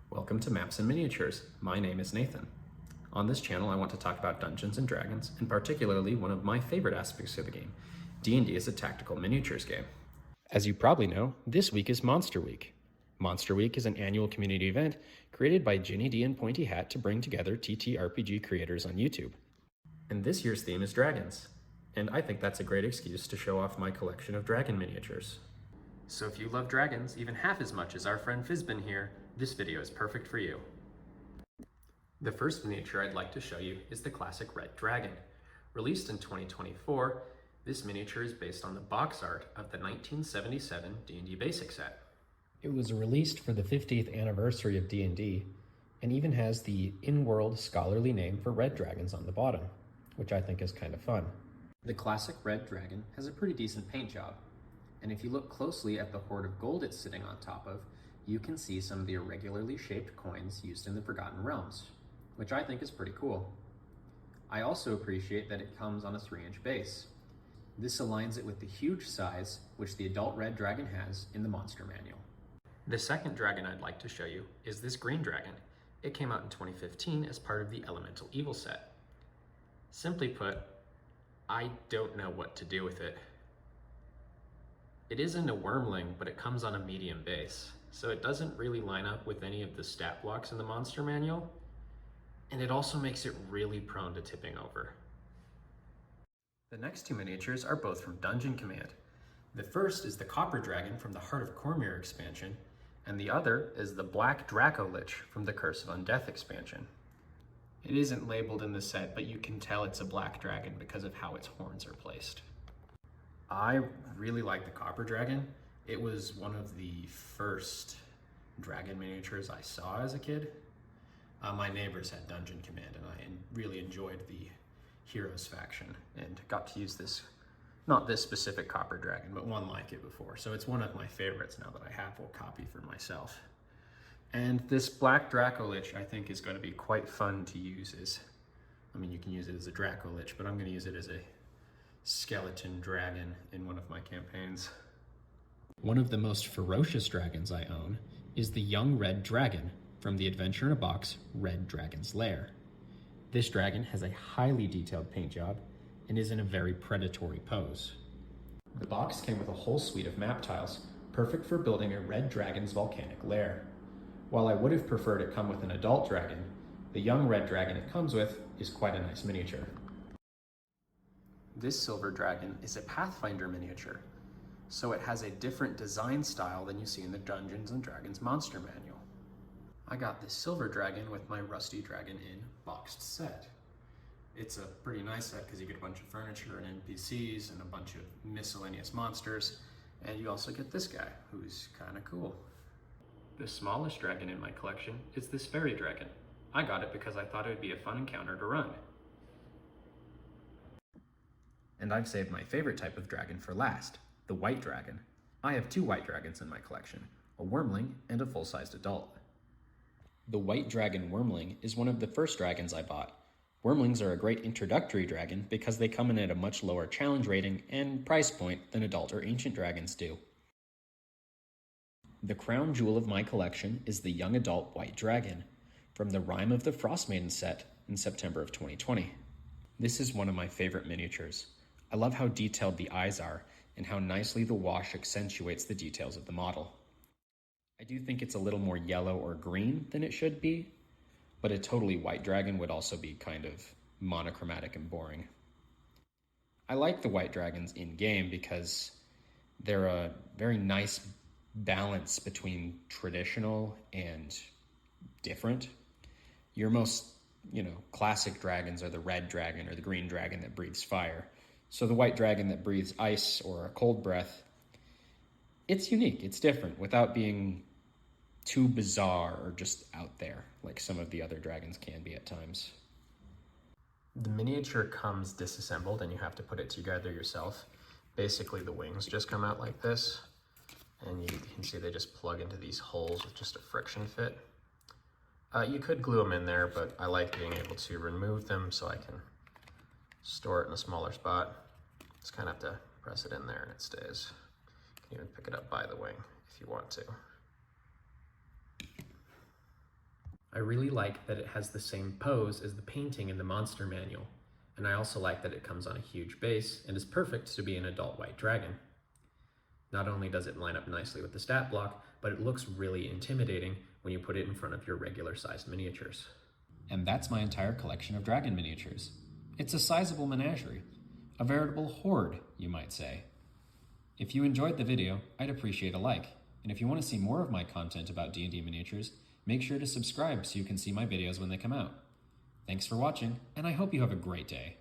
Welcome to Maps and Miniatures. My name is Nathan. On this channel, I want to talk about Dungeons and Dragons, and particularly one of my favorite aspects of the game. D&D is a tactical miniatures game. As you probably know, this week is Monster Week. Monster Week is an annual community event created by Ginny D and Pointy Hat to bring together TTRPG creators on YouTube. And this year's theme is dragons. And I think that's a great excuse to show off my collection of dragon miniatures. So if you love dragons even half as much as our friend Fizbin here, this video is perfect for you. The first miniature I'd like to show you is the classic Red Dragon. Released in 2024, this miniature is based on the box art of the 1977 D&D Basic set. It was released for the 50th anniversary of D&D, and even has the in-world scholarly name for red dragons on the bottom, which I think is kind of fun. The classic Red Dragon has a pretty decent paint job, and if you look closely at the hoard of gold it's sitting on top of, you can see some of the irregularly shaped coins used in the Forgotten Realms, which I think is pretty cool. I also appreciate that it comes on a 3-inch base. This aligns it with the huge size which the adult Red Dragon has in the monster manual. The second dragon I'd like to show you is this green dragon. It came out in 2015 as part of the Elemental Evil set. Simply put, I don't know what to do with it. It isn't a wormling, but it comes on a medium base, so it doesn't really line up with any of the stat blocks in the monster manual, and it also makes it really prone to tipping over. The next two miniatures are both from Dungeon Command. The first is the Copper Dragon from the Heart of Cormyr expansion, and the other is the Black Dracolich from the Curse of Undeath expansion. It isn't labeled in the set, but you can tell it's a black dragon because of how its horns are placed. I really like the Copper Dragon. It was one of the first dragon miniatures I saw as a kid. My neighbors had Dungeon Command, and I really enjoyed the Heroes faction and got to use this, not this specific Copper Dragon, but one like it before. So it's one of my favorites now that I have a copy for myself. And this Black Dracolich I think is going to be quite fun to use you can use it as a Dracolich, but I'm going to use it as a skeleton dragon in one of my campaigns. One of the most ferocious dragons I own is the Young Red Dragon from the Adventure in a Box Red Dragon's Lair. This dragon has a highly detailed paint job and is in a very predatory pose. The box came with a whole suite of map tiles, perfect for building a red dragon's volcanic lair. While I would have preferred it come with an adult dragon, the young red dragon it comes with is quite a nice miniature. This silver dragon is a Pathfinder miniature, so it has a different design style than you see in the Dungeons and Dragons monster manual. I got this silver dragon with my rusty dragon in boxed set. It's a pretty nice set because you get a bunch of furniture and NPCs and a bunch of miscellaneous monsters, and you also get this guy, who's kind of cool. The smallest dragon in my collection is this fairy dragon. I got it because I thought it would be a fun encounter to run. And I've saved my favorite type of dragon for last, the white dragon. I have 2 white dragons in my collection, a wormling and a full-sized adult. The white dragon wormling is one of the first dragons I bought. Wormlings are a great introductory dragon because they come in at a much lower challenge rating and price point than adult or ancient dragons do. The crown jewel of my collection is the young adult white dragon from the Rime of the Frostmaiden set in September of 2020. This is one of my favorite miniatures. I love how detailed the eyes are and how nicely the wash accentuates the details of the model. I do think it's a little more yellow or green than it should be, but a totally white dragon would also be kind of monochromatic and boring. I like the white dragons in-game because they're a very nice balance between traditional and different. Your most, classic dragons are the red dragon or the green dragon that breathes fire. So the white dragon that breathes ice or a cold breath, it's unique, it's different, without being too bizarre or just out there, like some of the other dragons can be at times. The miniature comes disassembled and you have to put it together yourself. Basically the wings just come out like this, and you can see they just plug into these holes with just a friction fit. You could glue them in there, but I like being able to remove them so I can store it in a smaller spot. Just kind of have to press it in there and it stays. You can even pick it up by the wing if you want to. I really like that it has the same pose as the painting in the monster manual, and I also like that it comes on a huge base and is perfect to be an adult white dragon. Not only does it line up nicely with the stat block, but it looks really intimidating when you put it in front of your regular sized miniatures. And that's my entire collection of dragon miniatures. It's a sizable menagerie, a veritable hoard, you might say. If you enjoyed the video, I'd appreciate a like, and if you want to see more of my content about D&D miniatures, make sure to subscribe so you can see my videos when they come out. Thanks for watching, and I hope you have a great day.